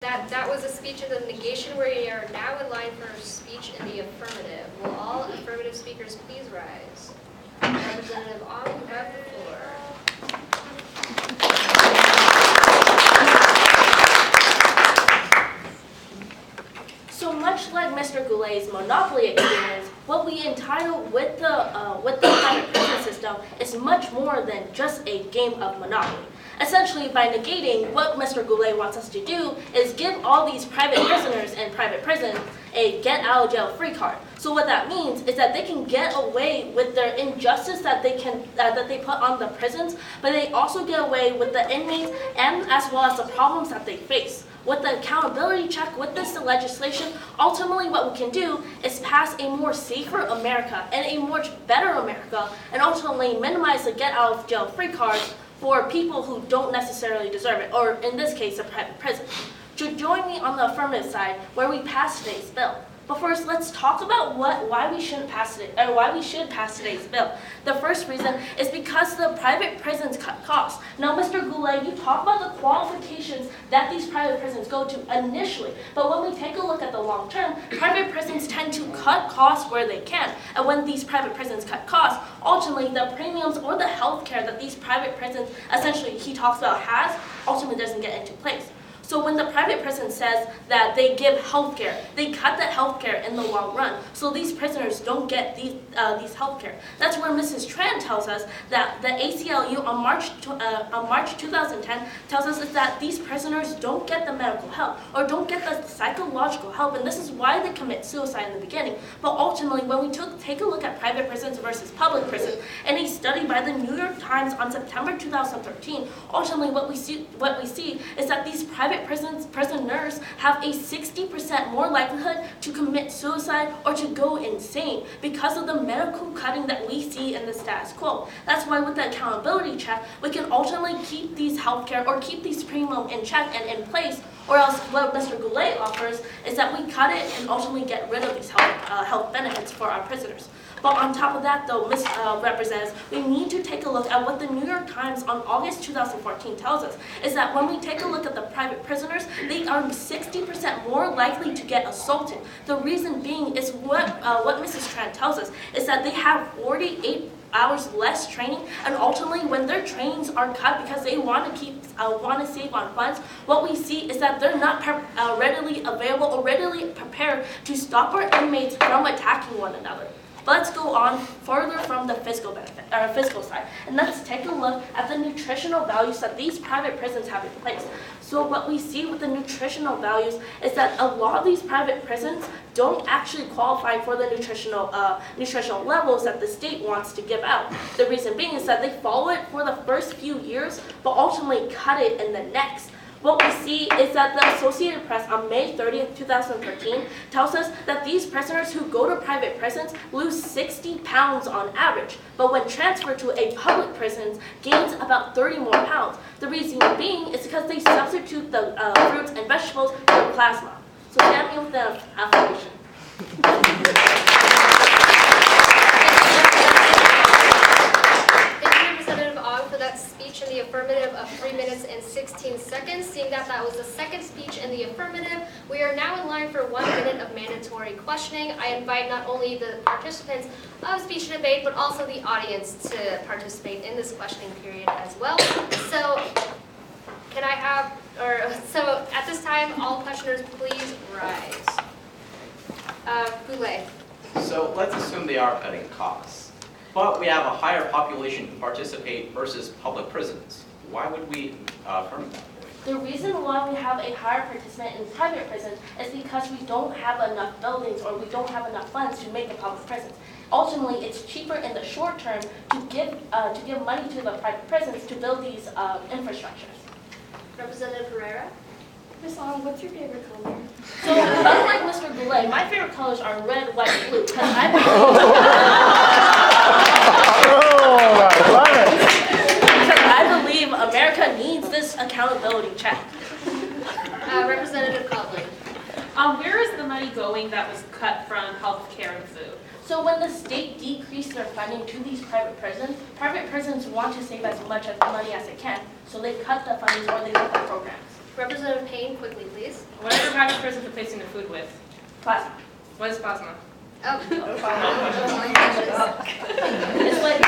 That was a speech of the negation. We are now in line for a speech in the affirmative. Will all affirmative speakers please rise? Representative Ong, you have the floor. So much like Mr. Goulet's monopoly experience, what we entitle with the private prison system is much more than just a game of Monopoly. Essentially, by negating what Mr. Goulet wants us to do is give all these private prisoners in private prison a get-out-of-jail-free card. So what that means is that they can get away with their injustice that they put on the prisons, but they also get away with the inmates and as well as the problems that they face. With the accountability check, with this legislation, ultimately what we can do is pass a more safer America and a much better America, and ultimately minimize the get-out-of-jail-free cards for people who don't necessarily deserve it, or in this case, a private prison. To join me on the affirmative side, where we pass today's bill. But first, let's talk about why we should pass today's bill. The first reason is because the private prisons cut costs. Now, Mr. Goulet, you talk about the qualifications that these private prisons go to initially, but when we take a look at the long term, private prisons tend to cut costs where they can. And when these private prisons cut costs, ultimately the premiums or the health care that these private prisons, essentially he talks about ultimately doesn't get into place. So when the private prison says that they give health care, they cut the health care in the long run. So these prisoners don't get these health care. That's where Mrs. Tran tells us that the ACLU on March 2010 tells us is that these prisoners don't get the medical help or don't get the psychological help, and this is why they commit suicide in the beginning. But ultimately, when we take a look at private prisons versus public prisons, in a study by the New York Times on September 2013, ultimately what we see is that these private prisoners have a 60% more likelihood to commit suicide or to go insane because of the medical cutting that we see in the status quo. That's why with the accountability check, we can ultimately keep these healthcare or keep these premium in check and in place, or else what Mr. Goulet offers is that we cut it and ultimately get rid of these health benefits for our prisoners. But on top of that, though, Representatives, we need to take a look at what the New York Times on August 2014 tells us, is that when we take a look at the private prisoners, they are 60% more likely to get assaulted. The reason being is what Mrs. Tran tells us, is that they have 48 hours less training, and ultimately when their trainings are cut because they want to save on funds, what we see is that they're not readily available or readily prepared to stop our inmates from attacking one another. Let's go on further from the fiscal side, and let's take a look at the nutritional values that these private prisons have in place. So what we see with the nutritional values is that a lot of these private prisons don't actually qualify for the nutritional levels that the state wants to give out. The reason being is that they follow it for the first few years, but ultimately cut it in the next. What we see is that the Associated Press on May 30th, 2013 tells us that these prisoners who go to private prisons lose 60 pounds on average, but when transferred to a public prison, gains about 30 more pounds. The reason being is because they substitute the fruits and vegetables for plasma. So stand me with the affirmation. For that speech in the affirmative of 3 minutes and 16 seconds. Seeing that was the second speech in the affirmative, we are now in line for 1 minute of mandatory questioning. I invite not only the participants of speech and debate, but also the audience to participate in this questioning period as well. So at this time, all questioners please rise. Goulet. So let's assume they are cutting costs. But we have a higher population to participate versus public prisons. Why would we affirm that point? The reason why we have a higher participant in private prisons is because we don't have enough buildings or we don't have enough funds to make the public prisons. Ultimately, it's cheaper in the short term to give money to the private prisons to build these infrastructures. Representative Pereira. Ms. Ong, what's your favorite color? So, unlike Mr. Goulet, my favorite colors are red, white, and blue. Because I believe America needs this accountability check. Representative Coughlin. Where is the money going that was cut from health care and food? So when the state decreased their funding to these private prisons want to save as much money as they can. So they cut the funding or they cut the programs. Representative Payne, quickly, please. What are your private prisons replacing the food with? Plasma. What is plasma? Oh. Oh my gosh. It's what